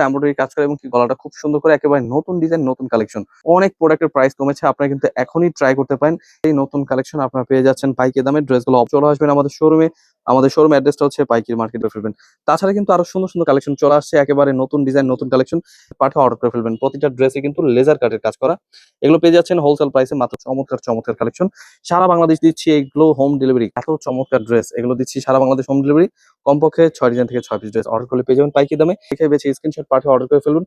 Embroidery কাজ করে এবং কি গলাটা খুব সুন্দর করে একেবারে নতুন ডিজাইন নতুন কালেকশন। অনেক প্রোডাক্টের প্রাইস কমেছে, আপনারা কিন্তু এখনই ট্রাই করতে পারেন। এই নতুন কালেকশন আপনারা পেয়ে যাচ্ছেন পাইকারি দামে। ড্রেসগুলো চলে আসবেন আমাদের শোরুমে। আমাদের শোরুম অ্যাড্রেসটা হচ্ছে পাইকারি মার্কেটে ফেলবেন। তাছাড়া কিন্তু আরো সুন্দর সুন্দর কালেকশন চলে আসছে, একেবারে নতুন ডিজাইন নতুন কালেকশন। পাঠে অর্ডার করে ফেলবেন। প্রতিটা ড্রেসে কিন্তু লেজার কাটের কাজ করা। এগুলো পেয়ে যাচ্ছেন হোলসেল প্রাইসে মাত্র চমৎকার চমৎকার কালেকশন। সারা বাংলাদেশ দিচ্ছি এগুলো হোম ডেলিভারি। এত চমৎকার ড্রেস এগুলো দিচ্ছি সারা বাংলাদেশ হোম ডেলিভারি। কমপক্ষে 6 ডিজাইন থেকে 6 পিস ড্রেস অর্ডার করলে পেয়ে যাবেন পাইকারি দামে। দেখে বেছে স্ক্রিনশট পাঠিয়ে অর্ডার করে ফেলুন।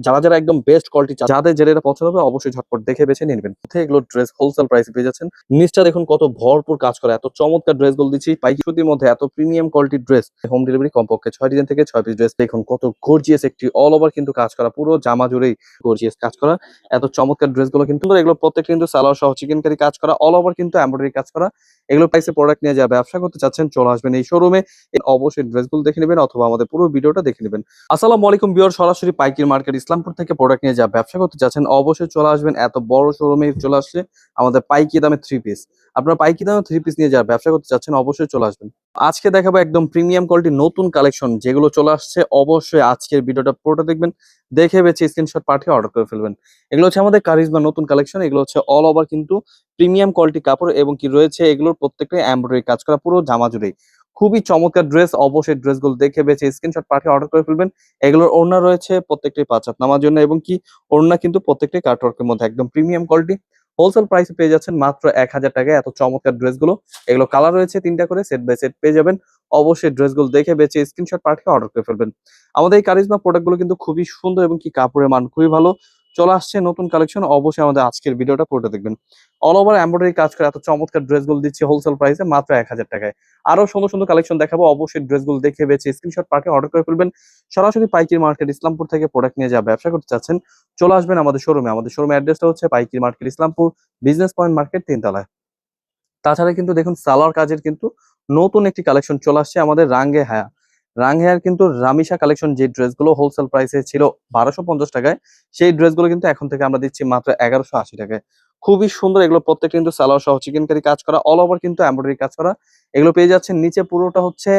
যারা যারা একদম বেস্ট কোয়ালিটি যাদের যেটা পছন্দ হবে অবশ্যই ঝটপট দেখে বেছে নিয়ে নেবেন। এগুলো ড্রেস হোলসেল প্রাইসে পেয়ে যাচ্ছেন। নিচটা দেখুন কত ভরপুর কাজ করা, এত চমৎকার ড্রেস গুলো দিচ্ছি পাইকারি সুতির মধ্যে। এত প্রিমিয়াম কোয়ালিটির ড্রেস হোম ডেলিভারি। কমপক্ষে 6 ডিজাইন থেকে 6 পিস ড্রেস। দেখুন কত গর্জিয়াস একটি অল ওভার কিন্তু কাজ করা, পুরো জামা জুড়েই গর্জিয়াস কাজ করা। এত চমৎকার ড্রেস গুলো কিন্তু এগুলো প্রত্যেকটা কিন্তু সালোয়ার সহ চিকেন কারি কাজ করা, অল ওভার কিন্তু এমব্রয়ডারি কাজ করা। এগুলো প্রাইসে প্রোডাক্ট নিয়ে যা ব্যবসা করতে চাচ্ছেন চলে আসবেন এই শোরুমে। অবশ্যই ড্রেসগুলো দেখে নেবেন অথবা আমাদের পুরো ভিডিওটা দেখে নেবেন। আসসালামু আলাইকুম ভিউয়ার, সরাসরি পাইকারি মার্কেট ইসলামপুর থেকে প্রোডাক্ট নিয়ে যা ব্যবসা করতে চাচ্ছেন অবশ্যই চলে আসবেন। এত বড় শোরুমে চলে আসছে আমাদের পাইকারি দামে 3 পিস। আপনারা পাইকারি দামে 3 পিস নিয়ে যা ব্যবসা করতে চাচ্ছেন অবশ্যই চলে আসবেন। আজকে দেখাবো একদম প্রিমিয়াম কোয়ালিটি নতুন কালেকশন যেগুলো চলে আসছে। অবশ্যই আজকের ভিডিওটা পুরোটা দেখবেন, দেখে বেছে স্ক্রিনশট পাঠিয়ে অর্ডার করে ফেলবেন। এগুলো হচ্ছে আমাদের কারিজমা নতুন কালেকশন। এগুলো হচ্ছে অল ওভার কিন্তু প্রিমিয়াম কোয়ালিটি কাপড় এবং কি রয়েছে এগুলোর প্রত্যেকটা এমব্রয়ডারি কাজ করা পুরো জামা জুড়েই। খুবই চমৎকার ড্রেস। অবশ্যই ড্রেসগুলো দেখে বেছে স্ক্রিনশট পাঠিয়ে অর্ডার করে ফেলবেন। এগুলোর ওড়না রয়েছে প্রত্যেকটাই 5 হাত নামার জন্য এবং কি ওড়না কিন্তু প্রত্যেকটাই কাটওয়ার্কের মধ্যে একদম প্রিমিয়াম কোয়ালিটি। হোলসেল প্রাইসে পেয়ে যাচ্ছেন মাত্র 1000 টাকায় এত চমৎকার ড্রেসগুলো। এগুলো কালার রয়েছে 3টা করে, সেট বাই সেট পেয়ে যাবেন। অবশ্যই ড্রেসগুলো দেখে বেছে স্ক্রিনশট পাঠিয়ে অর্ডার করে ফেলবেন। আমাদের এই কারিজমা প্রোডাক্টগুলো কিন্তু খুবই সুন্দর এবং কি কাপড়ের মান খুবই ভালো। চলে আসছে নতুন কালেকশন। অবশ্যই আমাদের আজকের ভিডিওটা পুরোটা দেখবেন। অল ওভার এমব্রয়ডারি কাজ করে এত চমৎকার ড্রেসগুলো দিচ্ছি হোলসেল প্রাইসে মাত্র 1000 টাকায়। আরো সুন্দর সুন্দর কালেকশন দেখাবো। অবশ্যই ড্রেসগুলো দেখে বেছে স্ক্রিনশট পাঠিয়ে অর্ডার করে ফেলবেন। সরাসরি পাইকারি মার্কেট ইসলামপুর থেকে প্রোডাক্ট নিয়ে যা ব্যবসা করতে চাচ্ছেন চলে আসবেন আমাদের শোরুমে। আমাদের শোরুমের অ্যাড্রেসটা হচ্ছে পাইকারি market Islampur, business point market 3 তলায়। তাছাড়া কিন্তু দেখুন সালোয়ার কাজের কিন্তু নতুন একটি কালেকশন চলে আসছে আমাদের রাঙ্গে হায়া। রাঙ্গেহার কিন্তু রামিসা কালেকশন যে ড্রেসগুলো হোলসেল প্রাইসে ছিল 1250 টাকায়, সেই ড্রেসগুলো কিন্তু এখন থেকে আমরা দিচ্ছি মাত্র 1180 টাকায়। খুবই সুন্দর। এগুলো প্রত্যেকটা কিন্তু সালোয়ার সহ চিকেন কারি কাজ করা, অল ওভার কিন্তু এমব্রয়ডারি কাজ করা। এগুলো পেয়ে যাচ্ছেন নিচে পুরোটা হচ্ছে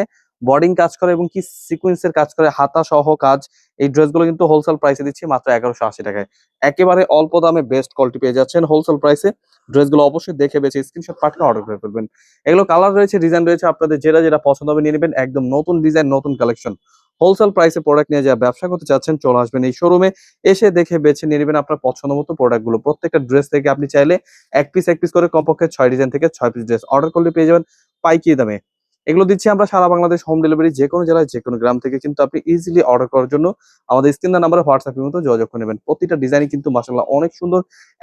বর্ডিং কাজ করে এবং কি সিকোয়েন্সের কাজ করে হাতা সহ কাজ। এই ড্রেসগুলো কিন্তু হোলসেল প্রাইসে দিচ্ছি মাত্র 1180 টাকায়। একেবারে অল্প দামে বেস্ট কোয়ালিটি পেয়ে যাচ্ছেন হোলসেল প্রাইসে। ড্রেসগুলো অবশ্যই দেখে বেছে স্ক্রিনশট পাঠিয়ে অর্ডার করে ফেলবেন। এগুলো কালার রয়েছে, ডিজাইন রয়েছে, আপনাদের যেটা যেটা পছন্দ হবে নিয়ে নেবেন। একদম নতুন ডিজাইন নতুন কালেকশন। হোলসেল প্রাইসে প্রোডাক্ট নিয়ে যা ব্যবসা করতে চাচ্ছেন চলে আসবেন এই শোরুমে। এসে দেখে বেছে নিয়ে নেবেন আপনার পছন্দ মতো প্রোডাক্টগুলো। প্রত্যেকটা ড্রেস থেকে আপনি চাইলে এক পিস করে কমপক্ষে 6 ডিজাইন থেকে 6 পিস ড্রেস অর্ডার করলে পেয়ে যাবেন পাইকারি দামে। এগুলো দিচ্ছি আমরা সারা বাংলাদেশ হোম ডেলিভারি। যে কোনো জেলায় যে কোনো গ্রাম থেকে কিন্তু আপনি ইজিলি অর্ডার করার জন্য আমাদের স্ক্রিন নাম্বারে হোয়াটসঅ্যাপের মতো যোগাযোগ করে নেবেন। প্রতিটা ডিজাইনই কিন্তু মাশাআল্লাহ অনেক সুন্দর।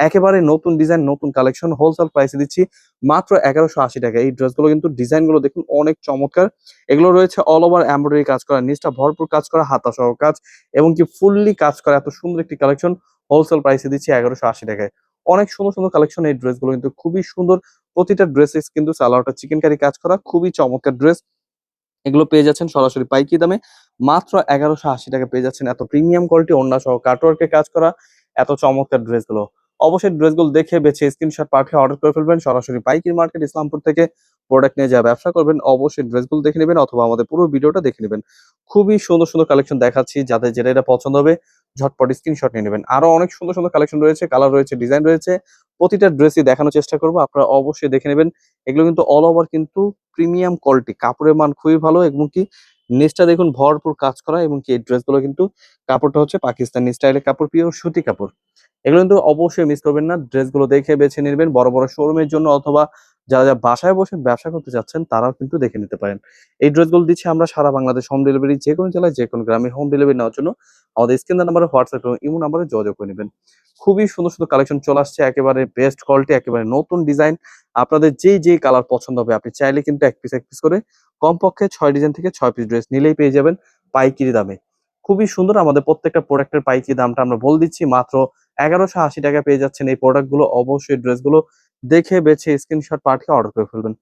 একেবারে নতুন ডিজাইন নতুন কালেকশন হোলসেল প্রাইসে দিচ্ছি মাত্র 1180 টাকা। এই ড্রেসগুলো কিন্তু ডিজাইনগুলো দেখুন অনেক চমৎকার। এগুলো রয়েছে অল ওভার এমব্রয়ডারি কাজ করা, নিচটা ভরপুর কাজ করা, হাতা সহ কাজ এবং কি ফুললি কাজ করা। এত সুন্দর একটি কালেকশন হোলসেল প্রাইসে দিচ্ছি 1180 টাকায়। অনেক সুন্দর সুন্দর কালেকশন। এই ড্রেসগুলো কিন্তু খুবই সুন্দর। প্রতিটা ড্রেসে কিন্তু সালোয়ারটা চিকেন কারি কাজ করা, খুবই চমৎকার ড্রেস। এগুলো পেয়ে যাচ্ছেন সরাসরি পাইকারি দামে মাত্র 1180 টাকা পেয়ে যাচ্ছেন। এত প্রিমিয়াম কোয়ালিটি ওড়না সহ কাটওয়ার্কে কাজ করা এত চমৎকার ড্রেসগুলো। অবশ্যই ড্রেসগুলো দেখে বেছে স্ক্রিনশট পাঠিয়ে অর্ডার করে ফেলবেন। সরাসরি পাইকারি মার্কেট ইসলামপুর থেকে প্রোডাক্ট নিয়ে যা ব্যবসা করবেন অবশ্যই ড্রেসগুলো দেখে নেবেন অথবা আমাদের পুরো ভিডিওটা দেখে নেবেন। খুবই সুন্দর সুন্দর কালেকশন দেখাচ্ছি, যাদের যেটা এটা পছন্দ হবে ঝটপট স্ক্রিনশট নিয়ে নেবেন। আরো অনেক সুন্দর সুন্দর কালেকশন রয়েছে, কালার রয়েছে, ডিজাইন রয়েছে। প্রতিটা ড্রেসই দেখানোর চেষ্টা করবো, আপনারা অবশ্যই দেখে নেবেন। এগুলো কিন্তু অল ওভার কিন্তু প্রিমিয়াম কোয়ালিটি, কাপড়ের মান খুবই ভালো এবং কি নিচটা দেখুন ভরপুর কাজ করা এবং কি এই ড্রেসগুলো কিন্তু কাপড়টা হচ্ছে পাকিস্তানি স্টাইলের কাপড়, পিওর সুতি কাপড়। এগুলো কিন্তু অবশ্যই মিস করবেন না। ড্রেসগুলো দেখে বেছে নিবেন বড় বড় শোরুমের জন্য অথবা যারা যারা বাসায় বসে ব্যবসা করতে চাচ্ছেন তারাও কিন্তু দেখে নিতে পারেন। এই ড্রেসগুলো দিচ্ছি আমরা সারা বাংলাদেশ হোম ডেলিভারি। যে কোনো জেলায় যে কোনো গ্রামে হোম ডেলিভারি নেওয়ার জন্য আমাদের স্ক্রিন নাম্বারে হোয়াটসঅ্যাপ এবং ইমো নাম্বারে যোগাযোগ করে নেবেন। খুবই সুন্দর সুন্দর কালেকশন চলে আসছে, একেবারে বেস্ট কোয়ালিটি, একেবারে নতুন ডিজাইন। আপনাদের যেই কালার পছন্দ হবে আপনি চাইলে কিন্তু এক পিস করে কমপক্ষে 6 ডিজাইন থেকে 6 পিস ড্রেস নিলেই পেয়ে যাবেন পাইকারি দামে। খুবই সুন্দর। আমাদের প্রত্যেকটা প্রোডাক্টের পাইকারি দামটা আমরা বলে দিচ্ছি মাত্র 1180 টাকা পেয়ে যাচ্ছেন এই প্রোডাক্টগুলো। অবশ্যই ড্রেসগুলো দেখে বেছে স্ক্রিনশট পাঠিয়ে অর্ডার করে ফেলবেন।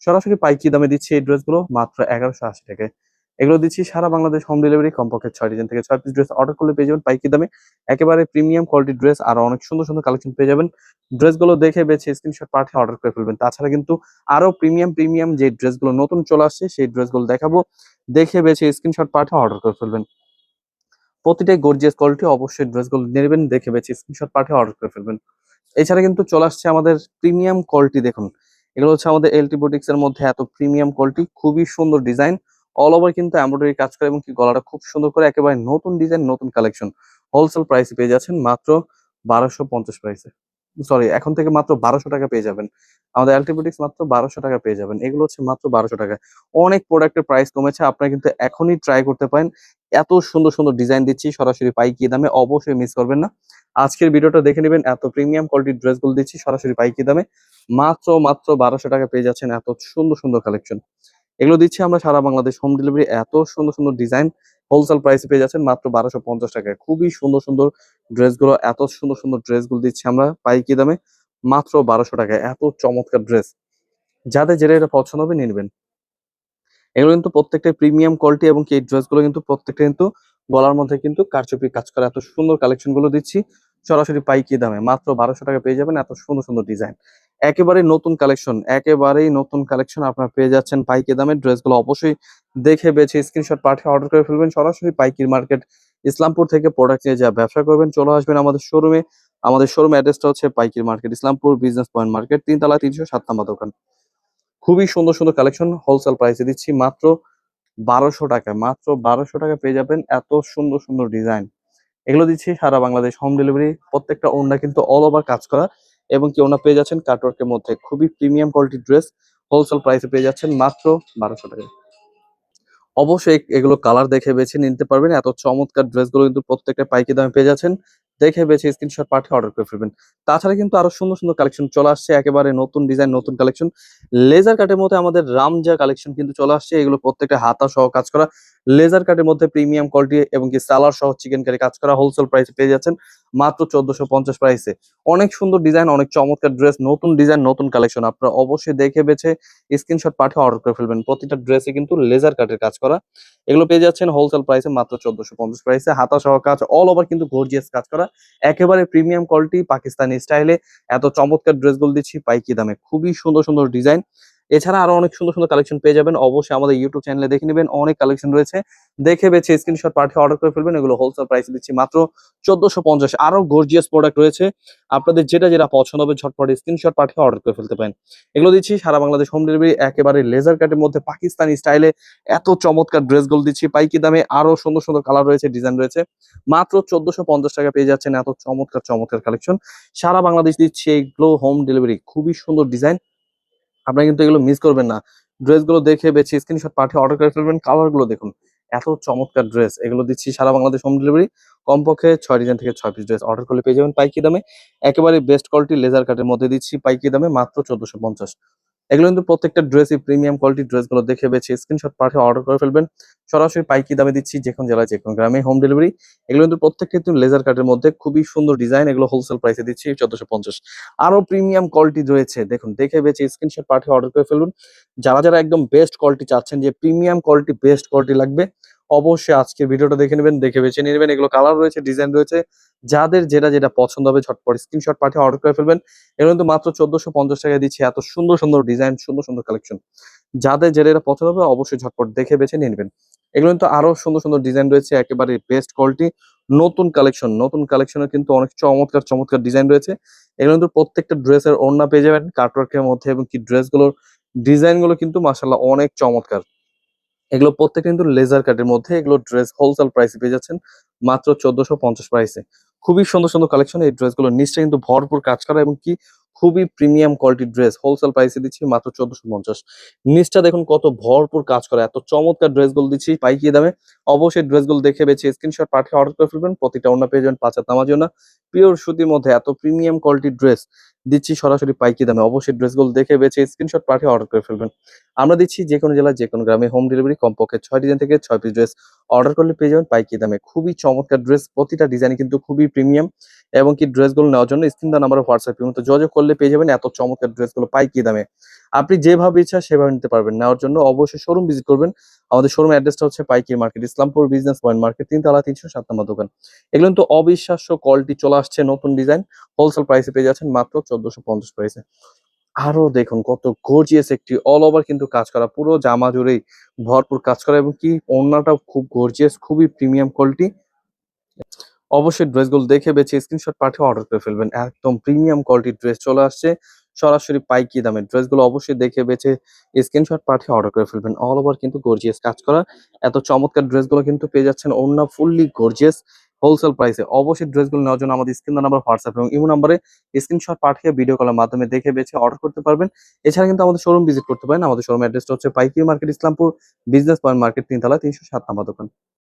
সরাসরি পাইকারি দামে দিচ্ছি এই ড্রেসগুলো মাত্র 1180 টাকায়। এগুলো দিচ্ছি সারা বাংলাদেশ হোম ডেলিভারি। কমপক্ষে 6 ডিজাইন থেকে 6 পিস ড্রেস অর্ডার করলে পেয়ে যাবেন পাইকারি দামে একেবারে প্রিমিয়াম কোয়ালিটির ড্রেস। আর অনেক সুন্দর সুন্দর কালেকশন পেয়ে যাবেন। ড্রেসগুলো দেখে বেছে স্ক্রিনশট পাঠিয়ে অর্ডার করে ফেলবেন। তাছাড়া কিন্তু আরো প্রিমিয়াম যে ড্রেসগুলো নতুন চলে আসছে সেই ড্রেসগুলো দেখাবো, দেখে বেছে স্ক্রিনশট পাঠিয়ে অর্ডার করে ফেলবেন। প্রতিটাই গর্জিয়াস কোয়ালিটি। অবশ্যই ড্রেসগুলো নেবেন, দেখে বেছে স্ক্রিনশট পাঠিয়ে অর্ডার করে ফেলবেন। এছাড়া কিন্তু চলে আসছে আমাদের প্রিমিয়াম কোয়ালিটি। দেখুন, এগুলো হচ্ছে আমাদের এলটি বুটিক্স এর মধ্যে এত প্রিমিয়াম কোয়ালিটি, খুবই সুন্দর ডিজাইন, অল ওভার কিন্তু এমব্রয়ডারি কাজ করে এবং কি গলাটা খুব সুন্দর করে, একেবারে নতুন ডিজাইন, নতুন কালেকশন। হোলসেল প্রাইসে পেয়ে যাচ্ছেন মাত্র 1250 প্রাইসে। সরি, এখন থেকে মাত্র 1200 টাকা পেয়ে যাবেন। আমাদের এলটি বুটিক্স মাত্র 1200 টাকা পেয়ে যাবেন। এগুলো হচ্ছে মাত্র 1200 টাকায়। অনেক প্রোডাক্টের প্রাইস কমেছে, আপনারা কিন্তু এখনই ট্রাই করতে পারেন। এত সুন্দর সুন্দর ডিজাইন দিচ্ছি সরাসরি পাইকি দামে, অবশ্যই মিস করবেন না। আজকের ভিডিওটা দেখে নেবেন, এত প্রিমিয়াম কোয়ালিটির ড্রেসগুলো দিচ্ছি সরাসরি পাইকি দামে। মাত্র মাত্র 1200 টাকা পেয়ে যাচ্ছেন এত সুন্দর সুন্দর কালেকশন। এগুলো দিচ্ছি আমরা সারা বাংলাদেশ হোম ডেলিভারি। এত সুন্দর সুন্দর ডিজাইন হোলসেল প্রাইসে পেয়ে যাচ্ছেন মাত্র 1250 টাকায়। খুবই সুন্দর সুন্দর ড্রেসগুলো, এত সুন্দর সুন্দর ড্রেসগুলো দিচ্ছি আমরা পাইকি দামে মাত্র 1200 টাকায়। এত চমৎকার ড্রেস, যাদের যেটা এটা পছন্দ হবে নিয়ে নেবেন। এগুলো কিন্তু প্রত্যেকটা প্রিমিয়াম কোয়ালিটি এবং কি এই ড্রেসগুলো কিন্তু প্রত্যেকটা কিন্তু গলার মধ্যে কিন্তু কারচুপি কাজ করা, এত সুন্দর কালেকশন গুলো দিচ্ছি সরাসরি পাইকি দামে মাত্র 1200 টাকা পেয়ে যাবেন। এত সুন্দর সুন্দর ডিজাইন, একেবারে নতুন কালেকশন, একেবারেই নতুন কালেকশন আপনারা পেয়ে যাচ্ছেন পাইকি দামে। ড্রেসগুলো অবশ্যই দেখে বেছে স্ক্রিনশট পাঠিয়ে অর্ডার করে ফেলবেন। সরাসরি পাইকির মার্কেট ইসলামপুর থেকে প্রোডাক্ট নিয়ে যা ব্যবসা করবেন চলে আসবেন আমাদের শোরুমে। আমাদের শোরুম অ্যাড্রেসটা হচ্ছে পাইকির market Islampur business point market, 3 তলা 307 নম্বর দোকান। খুবই সুন্দর সুন্দর কালেকশন হোলসেল প্রাইসে দিচ্ছি মাত্র 1200 টাকায়। মাত্র 1200 টাকা পেয়ে যাবেন এত সুন্দর সুন্দর ডিজাইন। এগুলো দিচ্ছি সারা বাংলাদেশ হোম ডেলিভারি। প্রত্যেকটা ওড়না কিন্তু অল ওভার কাজ করা এবং কি ওড়না পেয়ে যাচ্ছেন কাটওয়ার্কের মধ্যে। খুবই প্রিমিয়াম কোয়ালিটির ড্রেস হোলসেল প্রাইসে পেয়ে যাচ্ছেন মাত্র 1200 টাকায়। অবশ্যই এগুলো কালার দেখে বেছে নিতে পারবেন। এত চমৎকার ড্রেসগুলো কিন্তু প্রত্যেকটা পাইকারি দামে পেয়ে যাচ্ছেন। দেখে বেছে স্ক্রিনশট পাঠিয়ে অর্ডার করে ফেলবেন। তাছাড়া কিন্তু আরো সুন্দর সুন্দর কালেকশন চলে আসছে, একেবারে নতুন ডিজাইন, নতুন কালেকশন। লেজার কাটের মধ্যে আমাদের রামজা কালেকশন কিন্তু চলে আসছে। এগুলো প্রত্যেকটা হাতা সহ কাজ করা, লেজার কাটের মধ্যে প্রিমিয়াম কোয়ালিটি এবং কি সালার সহ চিকেন কারি কাজ করা হোলসেল প্রাইসে পেয়ে যাচ্ছেন মাত্র 1450 প্রাইসে। অনেক সুন্দর ডিজাইন, অনেক চমৎকার ড্রেস, নতুন ডিজাইন, নতুন কালেকশন। আপনারা অবশ্যই দেখে বেছে স্ক্রিনশট পাঠিয়ে অর্ডার করে ফেলবেন। প্রতিটা ড্রেসে কিন্তু লেজার কাটের কাজ করা। এগুলো পেয়ে যাচ্ছেন হোলসেল প্রাইসে মাত্র 1450 প্রাইসে। হাতা সহ কাজ, অল ওভার কিন্তু গর্জিয়াস কাজ করা, একেবারে প্রিমিয়াম কোয়ালিটি পাকিস্তানি স্টাইলে এত চমৎকার ড্রেসগুলো দিচ্ছি পাইকি দামে। খুবই সুন্দর সুন্দর ডিজাইন। এছাড়া আরো অনেক সুন্দর সুন্দর কালেকশন পেয়ে যাবেন। অবশ্যই আমাদের ইউটিউব চ্যানেলে দেখে নেবেন, অনেক কালেকশন রয়েছে। দেখে বেছে স্ক্রিনশট পাঠিয়ে অর্ডার করে ফেলবেন। এগুলো হোলসেল প্রাইসে দিচ্ছি মাত্র 1450। আরো গর্জিয়াস প্রোডাক্ট রয়েছে, আপনাদের যেটা যেটা পছন্দ হবে ঝটপট স্ক্রিনশট পাঠিয়ে অর্ডার করে ফেলতে পারেন। এগুলো দিচ্ছি সারা বাংলাদেশ হোম ডেলিভারি, একেবারে লেজার কাটের মধ্যে পাকিস্তানি স্টাইলে এত চমৎকার ড্রেসগুলো দিচ্ছি পাইকি দামে। আরো সুন্দর সুন্দর কালার রয়েছে, ডিজাইন রয়েছে। মাত্র 1450 টাকা পেয়ে যাচ্ছেন এত চমৎকার চমৎকার কালেকশন। সারা বাংলাদেশ দিচ্ছি এইগুলো হোম ডেলিভারি। খুবই সুন্দর ডিজাইন, আপনারা কিন্তু এগুলো মিস করবেন না। ড্রেসগুলো দেখে বেছে স্ক্রিনশট পাঠিয়ে অর্ডার করে ফেলবেন। কালার গুলো দেখুন, এত চমৎকার ড্রেস। এগুলো দিচ্ছি সারা বাংলাদেশ হোম ডেলিভারি। কমপক্ষে 6 ডিজাইন থেকে 6 পিস ড্রেস অর্ডার করলে পেয়ে যাবেন পাইকি দামে। একেবারে বেস্ট কোয়ালিটি লেজার কাটের মধ্যে দিচ্ছি পাইকি দামে মাত্র 1450। এগুলো কিন্তু প্রত্যেকটা ড্রেসই প্রিমিয়াম কোয়ালিটির। ড্রেসগুলো দেখে বেছে স্ক্রিনশট পাঠিয়ে অর্ডার করে ফেলবেন। সরাসরি পাইকি দামে দিচ্ছি যে কোনো জেলায়, যে কোনো গ্রামে হোম ডেলিভারি। এগুলো কিন্তু প্রত্যেকটা কিন্তু লেজার কাটের মধ্যে, খুবই সুন্দর ডিজাইন। এগুলো হোলসেল প্রাইসে দিচ্ছি 1450। আরো প্রিমিয়াম কোয়ালিটি রয়েছে, দেখুন দেখে বেছে স্ক্রিনশট পাঠিয়ে অর্ডার করে ফেলুন। যারা যারা একদম বেস্ট কোয়ালিটি চাচ্ছেন, যে প্রিমিয়াম কোয়ালিটি বেস্ট কোয়ালিটি লাগবে, অবশ্যই আজকের ভিডিওটা দেখে নেবেন, দেখে বেছে নিয়ে নেবেন। এগুলো কালার রয়েছে, ডিজাইন রয়েছে, যাদের যেটা যেটা পছন্দ হবে ঝটপট স্ক্রিনশট পাঠিয়ে অর্ডার করে ফেলবেন। এগুলো কিন্তু মাত্র 1450 টাকায় দিচ্ছি এত সুন্দর সুন্দর ডিজাইন, সুন্দর সুন্দর কালেকশন। যাদের যেটা যেটা পছন্দ হবে অবশ্যই ঝটপট দেখে বেছে নিয়ে নেবেন। এগুলো কিন্তু আরো সুন্দর সুন্দর ডিজাইন রয়েছে, একেবারে বেস্ট কোয়ালিটি, নতুন কালেকশন। নতুন কালেকশনের কিন্তু অনেক চমৎকার চমৎকার ডিজাইন রয়েছে। এগুলো কিন্তু প্রত্যেকটা ড্রেসের ওড়না পেয়ে যাবেন কাটওয়ার্কের মধ্যে এবং কি ড্রেসগুলোর ডিজাইন গুলো কিন্তু মাশাআল্লাহ অনেক চমৎকার। এগুলো প্রত্যেকটা কিন্তু লেজার কাটের মধ্যে। এগুলো ড্রেস হোলসেল প্রাইসে পেয়ে যাচ্ছেন মাত্র 1450 প্রাইসে। খুবই সুন্দর সুন্দর কালেকশন। এই ড্রেসগুলো নিচটা কিন্তু ভরপুর কাজ করা এবং কি খুবই প্রিমিয়াম কোয়ালিটির ড্রেস হোলসেল প্রাইসে দিচ্ছি মাত্র 1450। নিচটা দেখুন কত ভরপুর কাজ করা, এত চমৎকার ড্রেসগুলো দিচ্ছি পাইকি দামে। অবশ্যই ড্রেসগুলো দেখে বেছে স্ক্রিনশট পাঠিয়ে অর্ডার করে ফেলবেন। প্রতিটা ওড়না পেয়ে যাবেন 5 হাত নামার জন্য পিওর সুতির মধ্যে এত প্রিমিয়াম কোয়ালিটির ড্রেস দিচ্ছি সরাসরি পাইকি দামে। অবশ্যই ড্রেসগুলো দেখে বেছে স্ক্রিনশট পাঠিয়ে অর্ডার করে ফেলবেন। আমরা দিচ্ছি যে কোনো জেলায়, যে কোনো গ্রামে হোম ডেলিভারি। কমপক্ষে 6 ডিজাইন থেকে 6 পিস ড্রেস অর্ডার করলে পেয়ে যাবেন পাইকি দামে। খুবই চমৎকার ড্রেস, প্রতিটা ডিজাইন কিন্তু খুবই প্রিমিয়াম এবং কি ড্রেসগুলো নেওয়ার জন্য স্ক্রিন দেওয়া নাম্বারে হোয়াটসঅ্যাপ মতো যোগাযোগ করলে পেয়ে যাবেন এত চমৎকার ড্রেসগুলো পাইকি দামে। আপনি যেভাবে ইচ্ছা সেভাবে নিতে পারবেন। নেওয়ার জন্য অবশ্যই শোরুম ভিজিট করবেন। আমাদের শোরুম অ্যাড্রেসটা হচ্ছে পাইকি market Islampur business point market, 3 তলা 307 নম্বর দোকান। এগুলো কিন্তু অবিশ্বাস্য কোয়ালিটি চলে আসছে, নতুন ডিজাইন হোলসেল প্রাইসে পেয়ে যাচ্ছেন মাত্র 1450 প্রাইসে। আরো দেখুন কত গর্জিয়াস একটি অল ওভার কিন্তু কাজ করা, পুরো জামা জুড়েই ভরপুর কাজ করা এবং কি ওড়নাটাও খুব গর্জিয়াস, খুবই প্রিমিয়াম কোয়ালিটি। অবশ্যই ড্রেসগুলো দেখে বেছে স্ক্রিনশট পাঠিয়ে অর্ডার করে ফেলবেন। একদম প্রিমিয়াম কোয়ালিটির ড্রেস চলে আসছে। সরাসরি পাইকারি দামে। ড্রেসগুলো অবশ্যই দেখে বেছে স্ক্রিনশট পাঠিয়ে অর্ডার করে ফেলবেন। অল ওভার কিন্তু গর্জিয়াস কাজ করা। এত চমৎকার ড্রেসগুলো কিন্তু পেয়ে যাচ্ছেন ওড়না ফুললি গর্জিয়াস হোলসেল প্রাইসে। অবশ্যই ড্রেসগুলো নেওয়ার জন্য আমাদের স্ক্রিন নাম্বার, হোয়াটসঅ্যাপ এবং ইমো নাম্বারে স্ক্রিনশট পাঠিয়ে ভিডিও কলের মাধ্যমে দেখে বেছে অর্ডার করতে পারবেন। এছাড়া কিন্তু আমাদের শোরুম ভিজিট করতে পারেন। আমাদের শোরুম অ্যাড্রেসটা হচ্ছে পাইকারি market, Islampur business point market, ৩ তলা, ৩০৭ নাম্বার দোকান।